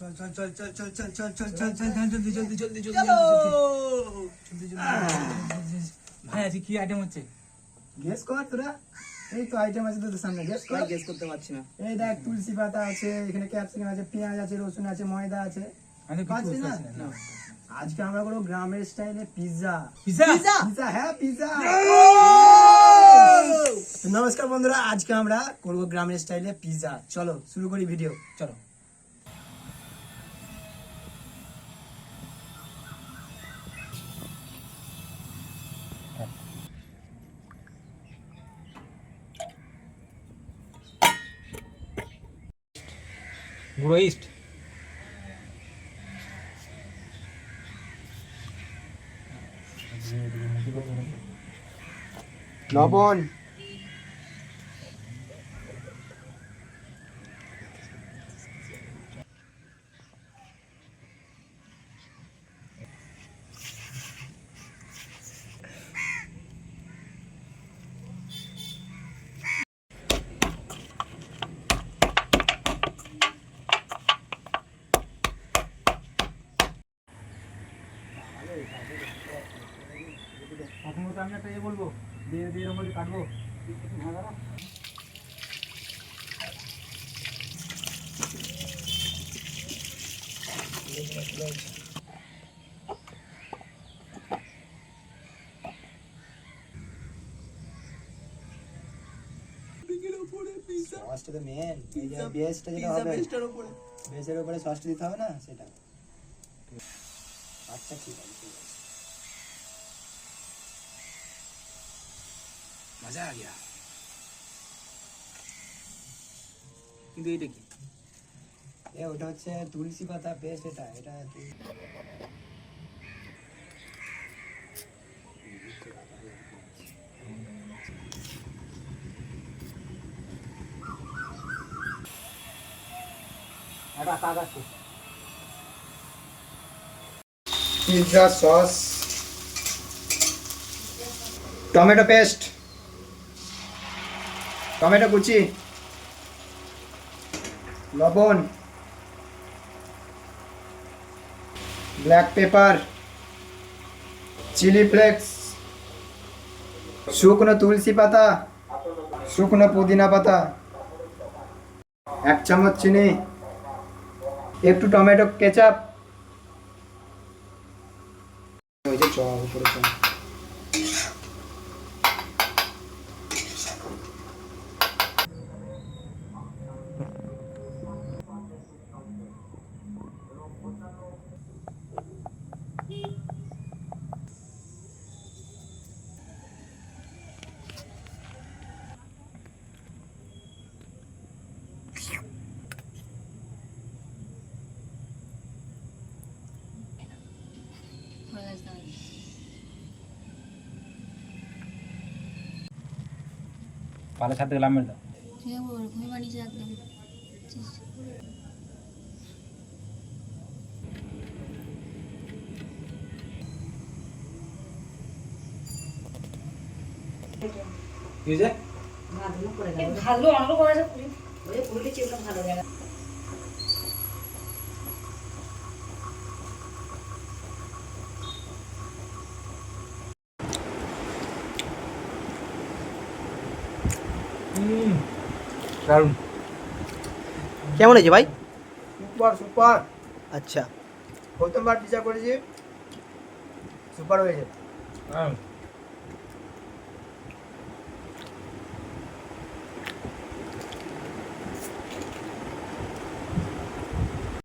चल चल चल चल चल चल चल चल चल चल जल्दी जल्दी जल्दी जल्दी চলো जल्दी जल्दी ভাই আজকে কি আইটেম হচ্ছে? গেস কর তোরা। এই তো আইটেম আছে তোদের সামনে, গেস কর। গেস করতে পারছি না। এই দেখ, তুলসী পাতা আছে, এখানে ক্যাপসিকাম আছে, পেঁয়াজ আছে, রসুন আছে, ময়দা আছে। আমি কিছু পাচ্ছি না? বুঝতে পারছি না। আজকে আমরা করবো গ্রামের স্টাইলে পিৎজা। পিজা পিৎজা, হ্যাঁ পিৎজা। তো নমস্কার বন্ধুরা, আজকে আমরা করবো গ্রামের স্টাইলে পিৎজা। চলো শুরু করি ভিডিও। চলো। গুঁড়ো ইস্ট, লবণ, প্রথমত আমি একটা বলবো, দিয়ে দিয়ে এরকম করে কাটবো। সসটা তো মেন, এই যে বেসটা যেটা হবে, বেসের উপরে সসটা দিতে হবে না, সেটা। আচ্ছা ঠিক আছে, ঠিক আছে। মজা আ গিয়া। কিন্তু এইটা কি? ওটা হচ্ছে তুলসী পাতা পেস্ট। এটা এটা এটা কাজ আছে। Pizza sauce, tomato paste, tomato কুচি, লবণ, ব্ল্যাক পেপার, চিলি ফ্লেক্স, শুকনো তুলসী পাতা, শুকনো পুদিনা পাতা, 1 চামচ চিনি, একটু টমেটো কেচাপ। ওই যে উপরে পালে ছাড়তে গেলাম মেরে দাও। হ্যাঁ ওরকমই বানিয়েছে একদম। কি যে ভালো অন্য করা যায় ওই পুরোটি চেয়ে ভালো জায়গা। দারুণ। কেমন হয়েছে ভাই? Super super. আচ্ছা, প্রথমবার পিৎজা করেছি, সুপার হয়েছে। হ্যাঁ